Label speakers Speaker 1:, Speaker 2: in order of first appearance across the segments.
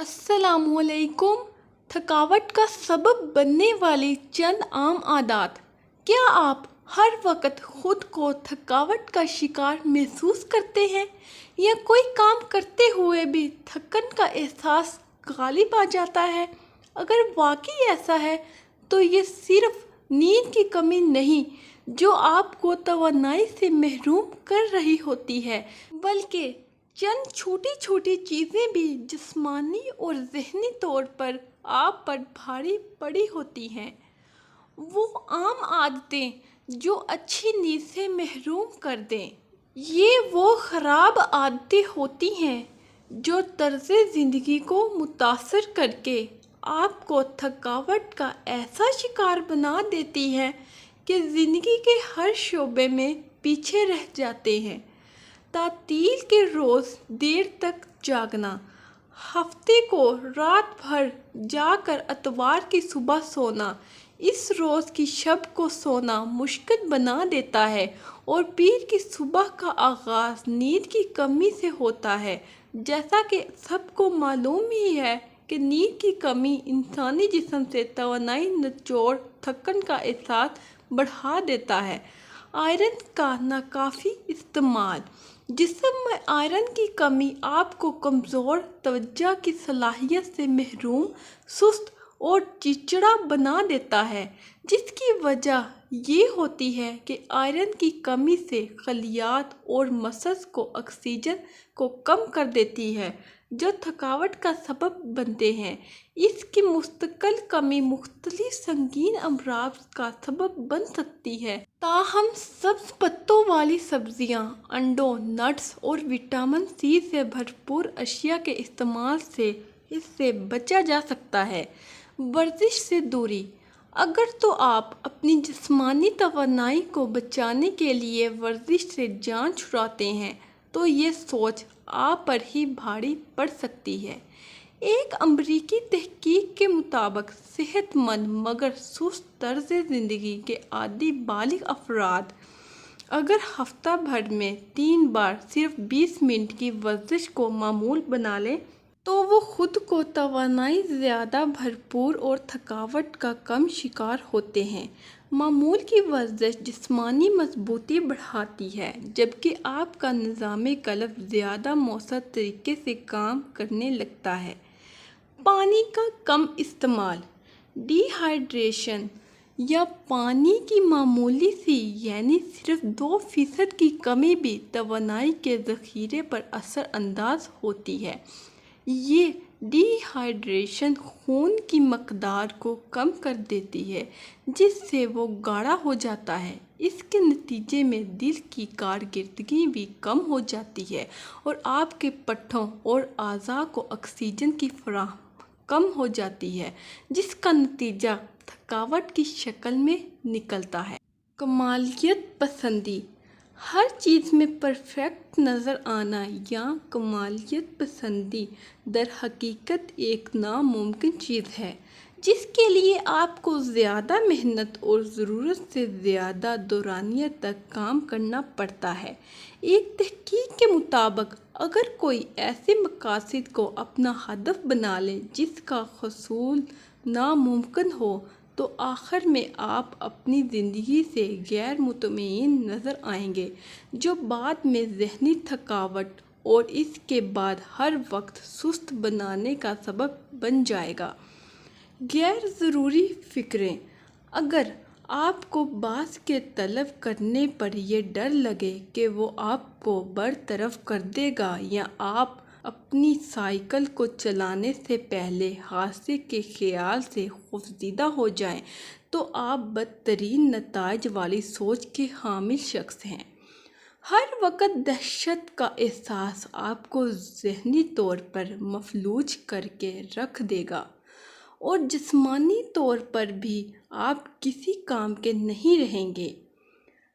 Speaker 1: السلام علیکم۔ تھکاوٹ کا سبب بننے والی چند عام عادات۔ کیا آپ ہر وقت خود کو تھکاوٹ کا شکار محسوس کرتے ہیں یا کوئی کام کرتے ہوئے بھی تھکن کا احساس غالب آ جاتا ہے؟ اگر واقعی ایسا ہے تو یہ صرف نیند کی کمی نہیں جو آپ کو توانائی سے محروم کر رہی ہوتی ہے، بلکہ چند چھوٹی چھوٹی چیزیں بھی جسمانی اور ذہنی طور پر آپ پر بھاری پڑی ہوتی ہیں۔ وہ عام عادتیں جو اچھی نیند سے محروم کر دیں۔ یہ وہ خراب عادتیں ہوتی ہیں جو طرز زندگی کو متاثر کر کے آپ کو تھکاوٹ کا ایسا شکار بنا دیتی ہیں کہ زندگی کے ہر شعبے میں پیچھے رہ جاتے ہیں۔ تعطیل کے روز دیر تک جاگنا، ہفتے کو رات بھر جاگ کر اتوار کی صبح سونا، اس روز کی شب کو سونا مشکل بنا دیتا ہے اور پیر کی صبح کا آغاز نیند کی کمی سے ہوتا ہے۔ جیسا کہ سب کو معلوم ہی ہے کہ نیند کی کمی انسانی جسم سے توانائی نچوڑ تھکن کا احساس بڑھا دیتا ہے۔ آئرن کا ناکافی استعمال۔ جسم میں آئرن کی کمی آپ کو کمزور، توجہ کی صلاحیت سے محروم، سست اور چڑچڑا بنا دیتا ہے، جس کی وجہ یہ ہوتی ہے کہ آئرن کی کمی سے خلیات اور مسلز کو آکسیجن کو کم کر دیتی ہے جو تھکاوٹ کا سبب بنتے ہیں۔ اس کی مستقل کمی مختلف سنگین امراض کا سبب بن سکتی ہے۔ تاہم سبز پتوں والی سبزیاں، انڈوں، نٹس اور وٹامن سی سے بھرپور اشیاء کے استعمال سے اس سے بچا جا سکتا ہے۔ ورزش سے دوری۔ اگر تو آپ اپنی جسمانی توانائی کو بچانے کے لیے ورزش سے جان چھڑاتے ہیں تو یہ سوچ آپ پر ہی بھاری پڑ سکتی ہے۔ ایک امریکی تحقیق کے مطابق صحت مند مگر سست طرز زندگی کے عادی بالغ افراد اگر ہفتہ بھر میں 3 بار صرف 20 منٹ کی ورزش کو معمول بنا لیں تو وہ خود کو توانائی زیادہ بھرپور اور تھکاوٹ کا کم شکار ہوتے ہیں۔ معمول کی ورزش جسمانی مضبوطی بڑھاتی ہے جبکہ آپ کا نظام قلب زیادہ مؤثر طریقے سے کام کرنے لگتا ہے۔ پانی کا کم استعمال۔ ڈی ہائیڈریشن یا پانی کی معمولی سی یعنی صرف 2% کی کمی بھی توانائی کے ذخیرے پر اثر انداز ہوتی ہے۔ یہ ڈی ہائیڈریشن خون کی مقدار کو کم کر دیتی ہے جس سے وہ گاڑھا ہو جاتا ہے۔ اس کے نتیجے میں دل کی کارکردگی بھی کم ہو جاتی ہے اور آپ کے پٹھوں اور اعضاء کو آکسیجن کی فراہمی کم ہو جاتی ہے جس کا نتیجہ تھکاوٹ کی شکل میں نکلتا ہے۔ کمالیت پسندی۔ ہر چیز میں پرفیکٹ نظر آنا یا کمالیت پسندی در حقیقت ایک ناممکن چیز ہے جس کے لیے آپ کو زیادہ محنت اور ضرورت سے زیادہ دورانیہ تک کام کرنا پڑتا ہے۔ ایک تحقیق کے مطابق اگر کوئی ایسے مقاصد کو اپنا ہدف بنا لے جس کا حصول ناممکن ہو تو آخر میں آپ اپنی زندگی سے غیر مطمئن نظر آئیں گے جو بعد میں ذہنی تھکاوٹ اور اس کے بعد ہر وقت سست بنانے کا سبب بن جائے گا۔ غیر ضروری فکریں۔ اگر آپ کو بعض کے طلب کرنے پر یہ ڈر لگے کہ وہ آپ کو برطرف کر دے گا یا آپ اپنی سائیکل کو چلانے سے پہلے حادثے کے خیال سے خوفزدہ ہو جائیں تو آپ بدترین نتائج والی سوچ کے حامل شخص ہیں۔ ہر وقت دہشت کا احساس آپ کو ذہنی طور پر مفلوج کر کے رکھ دے گا اور جسمانی طور پر بھی آپ کسی کام کے نہیں رہیں گے۔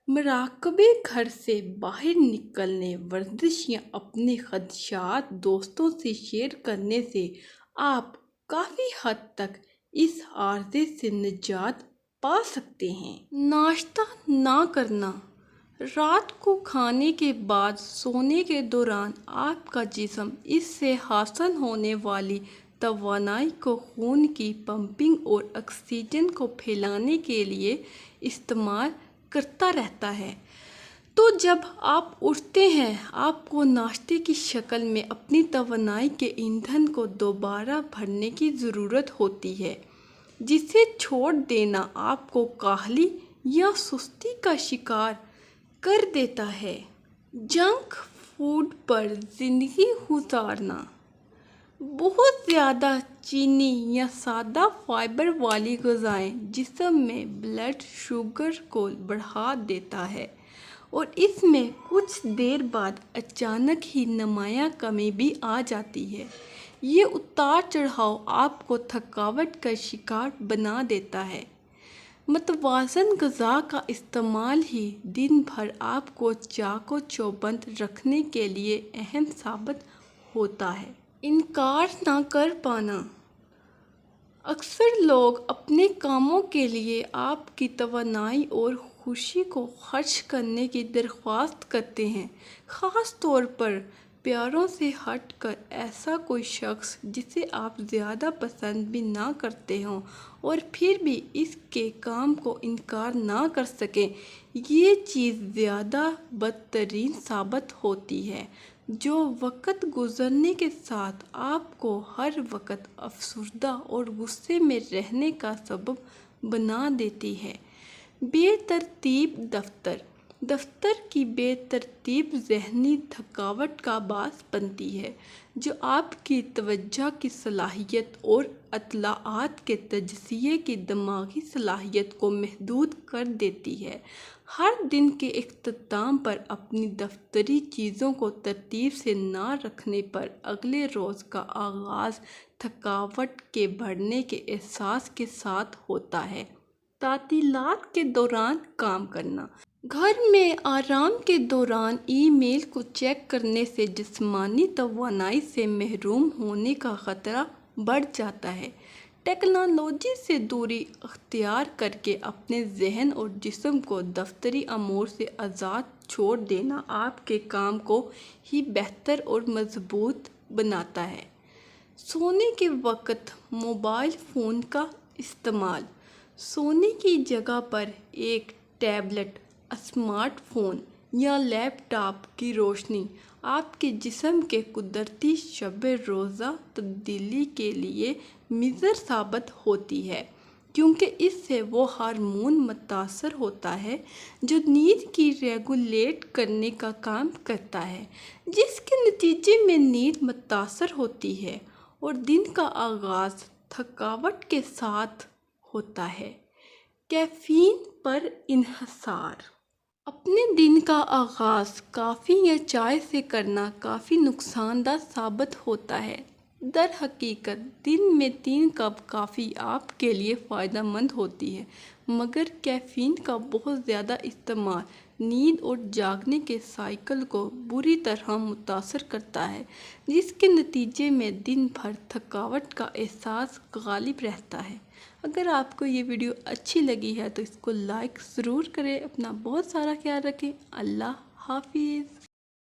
Speaker 1: مراقبے گھر سے باہر نکلنے، ورزش یا اپنے خدشات دوستوں سے شیئر کرنے سے آپ کافی حد تک اس عارضے سے نجات پا سکتے ہیں۔ ناشتہ نہ کرنا۔ رات کو کھانے کے بعد سونے کے دوران آپ کا جسم اس سے حاصل ہونے والی توانائی کو خون کی پمپنگ اور آکسیجن کو پھیلانے کے لیے استعمال کرتا رہتا ہے۔ تو جب آپ اٹھتے ہیں آپ کو ناشتے کی شکل میں اپنی توانائی کے ایندھن کو دوبارہ بھرنے کی ضرورت ہوتی ہے، جسے چھوڑ دینا آپ کو کاہلی یا سستی کا شکار کر دیتا ہے۔ جنک فوڈ پر زندگی گزارنا۔ بہت زیادہ چینی یا سادہ فائبر والی غذائیں جسم میں بلڈ شوگر کو بڑھا دیتا ہے اور اس میں کچھ دیر بعد اچانک ہی نمایاں کمی بھی آ جاتی ہے۔ یہ اتار چڑھاؤ آپ کو تھکاوٹ کا شکار بنا دیتا ہے۔ متوازن غذا کا استعمال ہی دن بھر آپ کو چاق و چوبند رکھنے کے لیے اہم ثابت ہوتا ہے۔ انکار نہ کر پانا۔ اکثر لوگ اپنے کاموں کے لیے آپ کی توانائی اور خوشی کو خرچ کرنے کی درخواست کرتے ہیں، خاص طور پر پیاروں سے ہٹ کر ایسا کوئی شخص جسے آپ زیادہ پسند بھی نہ کرتے ہوں اور پھر بھی اس کے کام کو انکار نہ کر سکیں۔ یہ چیز زیادہ بدترین ثابت ہوتی ہے، جو وقت گزرنے کے ساتھ آپ کو ہر وقت افسردہ اور غصے میں رہنے کا سبب بنا دیتی ہے۔ بے ترتیب دفتر۔ دفتر کی بے ترتیب ذہنی تھکاوٹ کا باعث بنتی ہے، جو آپ کی توجہ کی صلاحیت اور اطلاعات کے تجزیے کی دماغی صلاحیت کو محدود کر دیتی ہے۔ ہر دن کے اختتام پر اپنی دفتری چیزوں کو ترتیب سے نہ رکھنے پر اگلے روز کا آغاز تھکاوٹ کے بڑھنے کے احساس کے ساتھ ہوتا ہے۔ تعطیلات کے دوران کام کرنا۔ گھر میں آرام کے دوران ای میل کو چیک کرنے سے جسمانی توانائی سے محروم ہونے کا خطرہ بڑھ جاتا ہے۔ ٹیکنالوجی سے دوری اختیار کرکے اپنے ذہن اور جسم کو دفتری امور سے آزاد چھوڑ دینا آپ کے کام کو ہی بہتر اور مضبوط بناتا ہے۔ سونے کے وقت موبائل فون کا استعمال۔ سونے کی جگہ پر ایک ٹیبلٹ، اسمارٹ فون یا لیپ ٹاپ کی روشنی آپ کے جسم کے قدرتی شب روزہ تبدیلی کے لیے مضر ثابت ہوتی ہے، کیونکہ اس سے وہ ہارمون متاثر ہوتا ہے جو نیند کی ریگولیٹ کرنے کا کام کرتا ہے، جس کے نتیجے میں نیند متاثر ہوتی ہے اور دن کا آغاز تھکاوٹ کے ساتھ ہوتا ہے۔ کیفین پر انحصار۔ اپنے دن کا آغاز کافی یا چائے سے کرنا کافی نقصان دہ ثابت ہوتا ہے۔ در حقیقت دن میں 3 کپ کافی آپ کے لیے فائدہ مند ہوتی ہے، مگر کیفین کا بہت زیادہ استعمال نیند اور جاگنے کے سائیکل کو بری طرح متاثر کرتا ہے، جس کے نتیجے میں دن بھر تھکاوٹ کا احساس غالب رہتا ہے۔ اگر آپ کو یہ ویڈیو اچھی لگی ہے تو اس کو لائک ضرور کریں۔ اپنا بہت سارا خیال رکھیں۔ اللہ حافظ۔